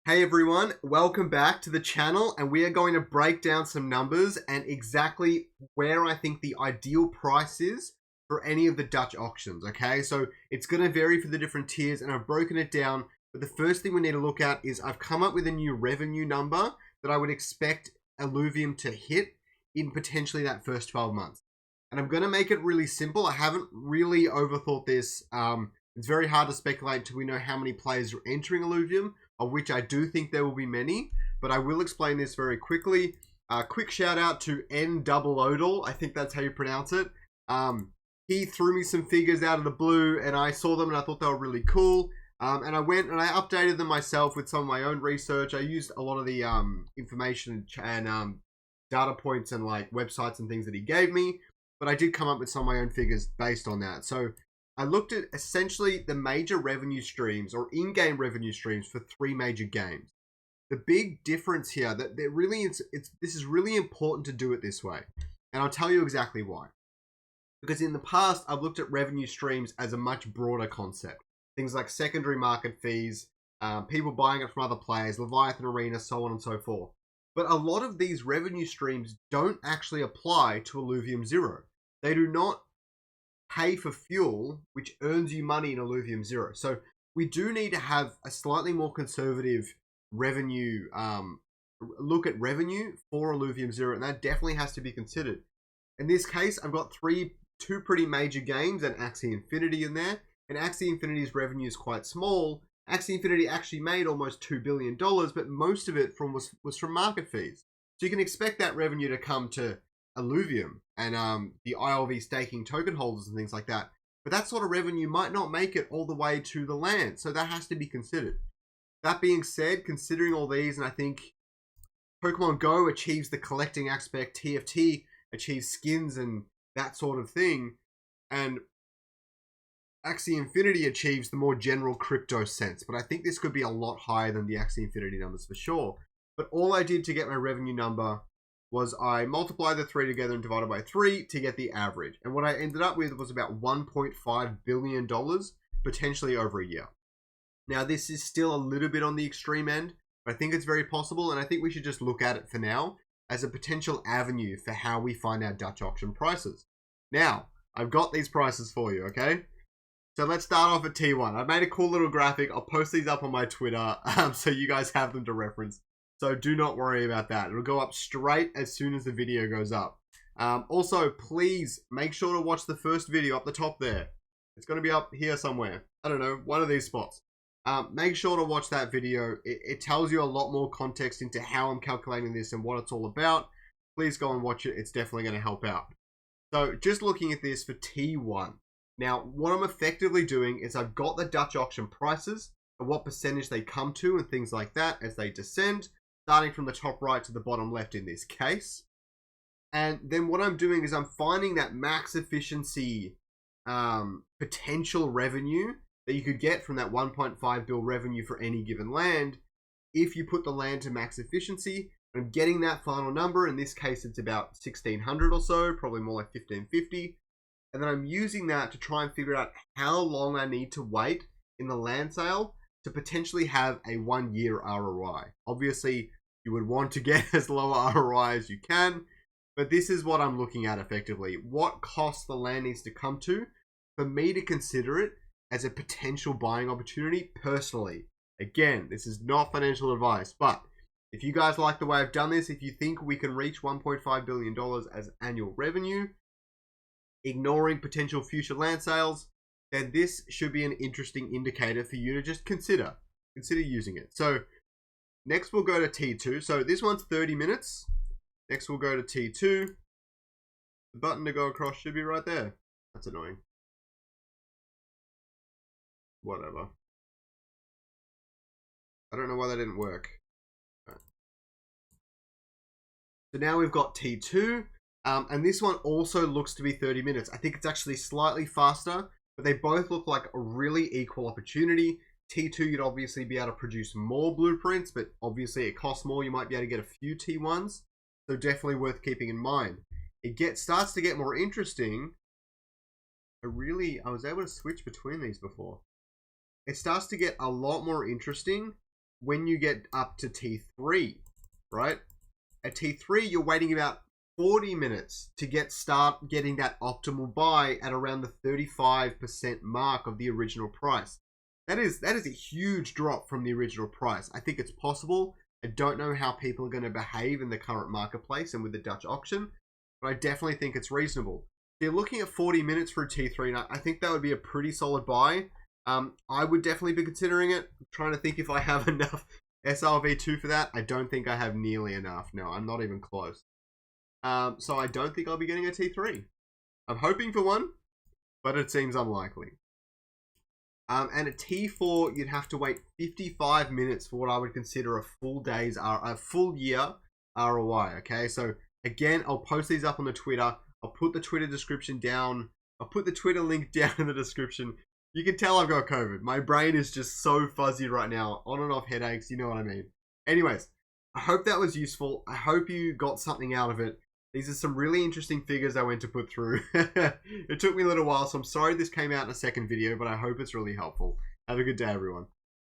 Hey everyone, welcome back to the channel, and we are going to break down some numbers and exactly where I think the ideal price is for any of the Dutch auctions, okay? So it's going to vary for the different tiers, and I've broken it down, but the first thing we need to look at is I've come up with a new revenue number that I would expect Illuvium to hit in potentially that first 12 months. And I'm going to make it really simple. I haven't really overthought this. It's very hard to speculate until we know how many players are entering Illuvium, of which I do think there will be many, but I will explain this very quickly. Quick shout out to N-double-odal, I think that's how you pronounce it. He threw me some figures out of the blue, and I saw them and I thought they were really cool. And I went and I updated them myself with some of my own research. I used a lot of the information and data points and like websites and things that he gave me, but I did come up with some of my own figures based on that. So I looked at essentially the major revenue streams or in-game revenue streams for three major games. The big difference here that really this is really important to do it this way, and I'll tell you exactly why. Because in the past, I've looked at revenue streams as a much broader concept. Things like secondary market fees, people buying it from other players, Leviathan Arena, so on and so forth. But a lot of these revenue streams don't actually apply to Illuvium Zero. They do not pay for fuel, which earns you money in Illuvium Zero. So we do need to have a slightly more conservative revenue, look at revenue for Illuvium Zero, and that definitely has to be considered. In this case, I've got two pretty major games and Axie Infinity in there, and Axie Infinity's revenue is quite small. Axie Infinity actually made almost $2 billion, but most of it was from market fees. So you can expect that revenue to come to Illuvium and the ILV staking token holders and things like that. But that sort of revenue might not make it all the way to the land, so that has to be considered. That being said, considering all these, and I think Pokemon Go achieves the collecting aspect, TFT achieves skins and that sort of thing, and Axie Infinity achieves the more general crypto sense, but I think this could be a lot higher than the Axie Infinity numbers for sure. But all I did to get my revenue number was I multiplied the three together and divided by 3 to get the average. And what I ended up with was about $1.5 billion, potentially over a year. Now, this is still a little bit on the extreme end, but I think it's very possible, and I think we should just look at it for now as a potential avenue for how we find our Dutch auction prices. Now, I've got these prices for you, okay? So let's start off at T1. I've made a cool little graphic. I'll post these up on my Twitter so you guys have them to reference. So do not worry about that. It'll go up straight as soon as the video goes up. Also, please make sure to watch the first video up the top there. It's going to be up here somewhere. I don't know, one of these spots. Make sure to watch that video. It tells you a lot more context into how I'm calculating this and what it's all about. Please go and watch it. It's definitely going to help out. So just looking at this for T1. Now, what I'm effectively doing is I've got the Dutch auction prices and what percentage they come to and things like that as they descend, starting from the top right to the bottom left in this case. And then what I'm doing is I'm finding that max efficiency potential revenue that you could get from that 1.5 bill revenue for any given land if you put the land to max efficiency. I'm getting that final number. In this case, it's about 1,600 or so, probably more like 1,550. And then I'm using that to try and figure out how long I need to wait in the land sale to potentially have a 1 year ROI. Obviously, you would want to get as low ROI as you can, but this is what I'm looking at effectively. What cost the land needs to come to for me to consider it as a potential buying opportunity personally. Again, this is not financial advice, but if you guys like the way I've done this, if you think we can reach $1.5 billion as annual revenue, ignoring potential future land sales, then this should be an interesting indicator for you to just consider using it. So next we'll go to T2. So this one's 30 minutes. Next we'll go to T2. The button to go across should be right there. That's annoying. Whatever. I don't know why that didn't work. Right. So now we've got T2. And this one also looks to be 30 minutes. I think it's actually slightly faster, but they both look like a really equal opportunity. T2, you'd obviously be able to produce more blueprints, but obviously it costs more. You might be able to get a few T1s, so definitely worth keeping in mind. It starts to get more interesting. I was able to switch between these before. It starts to get a lot more interesting when you get up to T3, right? At T3, you're waiting about 40 minutes to getting that optimal buy at around the 35% mark of the original price. That is a huge drop from the original price. I think it's possible. I don't know how people are going to behave in the current marketplace and with the Dutch auction, but I definitely think it's reasonable. If you're looking at 40 minutes for a T3, and I think that would be a pretty solid buy. I would definitely be considering it. I'm trying to think if I have enough SRV2 for that. I don't think I have nearly enough. No, I'm not even close. So I don't think I'll be getting a T3. I'm hoping for one, but it seems unlikely. And at T4, you'd have to wait 55 minutes for what I would consider a full year ROI. Okay, so again, I'll post these up on the Twitter. I'll put the Twitter description down. I'll put the Twitter link down in the description. You can tell I've got COVID. My brain is just so fuzzy right now. On and off headaches, you know what I mean. Anyways, I hope that was useful. I hope you got something out of it. These are some really interesting figures I went to put through. It took me a little while, so I'm sorry this came out in a second video, but I hope it's really helpful. Have a good day, everyone.